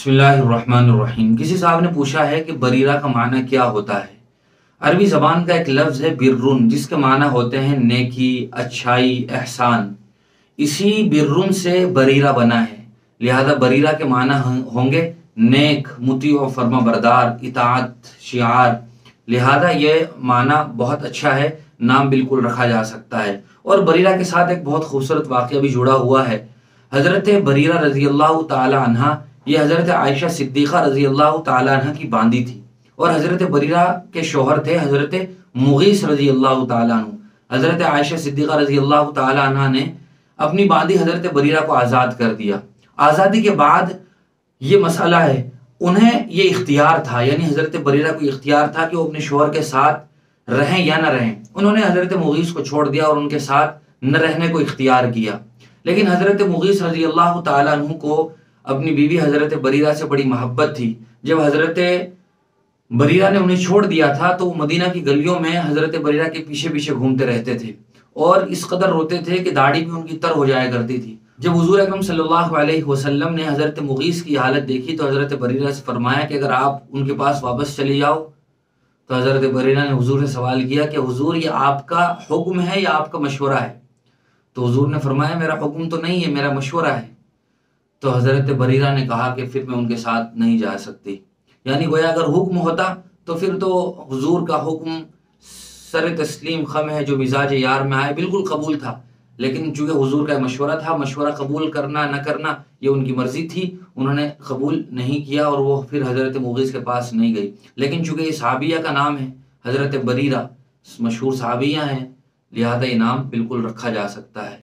बिस्मिल्लाहिर्रहमानिर्रहीम। किसी साहब ने पूछा है कि बरीरा का माना क्या होता है। अरबी ज़बान का एक लफ्ज़ है बिर्रुन, जिसके माना होते हैं नेकी, अच्छाई, एहसान। इसी बिर्रुन से बरीरा बना है, लिहाजा बरीरा के माना होंगे नेक, मुती और फर्मा बरदार, इताअत, शिआर। लिहाजा ये माना बहुत अच्छा है, नाम बिल्कुल रखा जा सकता है। और बरीरा के साथ एक बहुत खूबसूरत वाक़या भी जुड़ा हुआ है। हज़रत बरीरा रज़ी अल्लाह ताला अन्हा, ये हज़रत आयशा सिद्दीक़ा रज़ी अल्लाह ताला अन्हा की बांदी थी, और हज़रत बरीरा के शौहर थे हज़रत मुगीस रज़ी अल्लाह ताला अन्हु। हज़रत आयशा सिद्दीक़ा रज़ी अल्लाह ताला अन्हा ने अपनी बांदी हज़रत बरीरा को आज़ाद कर दिया। आज़ादी के बाद ये मसला है, उन्हें ये इख्तियार था, यानी हज़रत बरीरा को इख्तियार था कि वो अपने शौहर के साथ रहें या न रहें। उन्होंने हज़रत मुगीस को छोड़ दिया और उनके साथ न रहने को इख्तियार किया। लेकिन हज़रत मुगीस रज़ी अल्लाह ताला अन्हु को अपनी बीवी हज़रत बरीरा से बड़ी मोहब्बत थी। जब हज़रत बरीरा ने उन्हें छोड़ दिया था तो वो मदीना की गलियों में हज़रत बरीरा के पीछे पीछे घूमते रहते थे और इस कदर रोते थे कि दाढ़ी भी उनकी तर हो जाया करती थी। जब हुज़ूर अकरम सल्लल्लाहु अलैहि वसल्लम ने हज़रत मुगीस की हालत देखी तो हज़रत बरीरा से फरमाया कि अगर आप उनके पास वापस चले जाओ। तो हज़रत बरीरा ने हुज़ूर से सवाल किया कि हुज़ूर, ये आपका हुक्म है या आपका मशवरा है? तो हुज़ूर ने फरमाया, मेरा हुक्म तो नहीं है, मेरा मशवरा है। तो हज़रत बरीरा ने कहा कि फिर मैं उनके साथ नहीं जा सकती। यानी गोया अगर हुक्म होता तो फिर तो हुजूर का हुक्म सर तस्लीम खम है जो मिजाज यार में आए बिल्कुल कबूल था। लेकिन चूंकि हुजूर का मशवरा था, मशवरा कबूल करना न करना ये उनकी मर्जी थी, उन्होंने कबूल नहीं किया और वो फिर हज़रत मुगीस के पास नहीं गई। लेकिन चूंकि ये सहाबिया का नाम है, हज़रत बरीरा मशहूर सहाबिया हैं, लिहाजा ये नाम बिल्कुल रखा जा सकता है।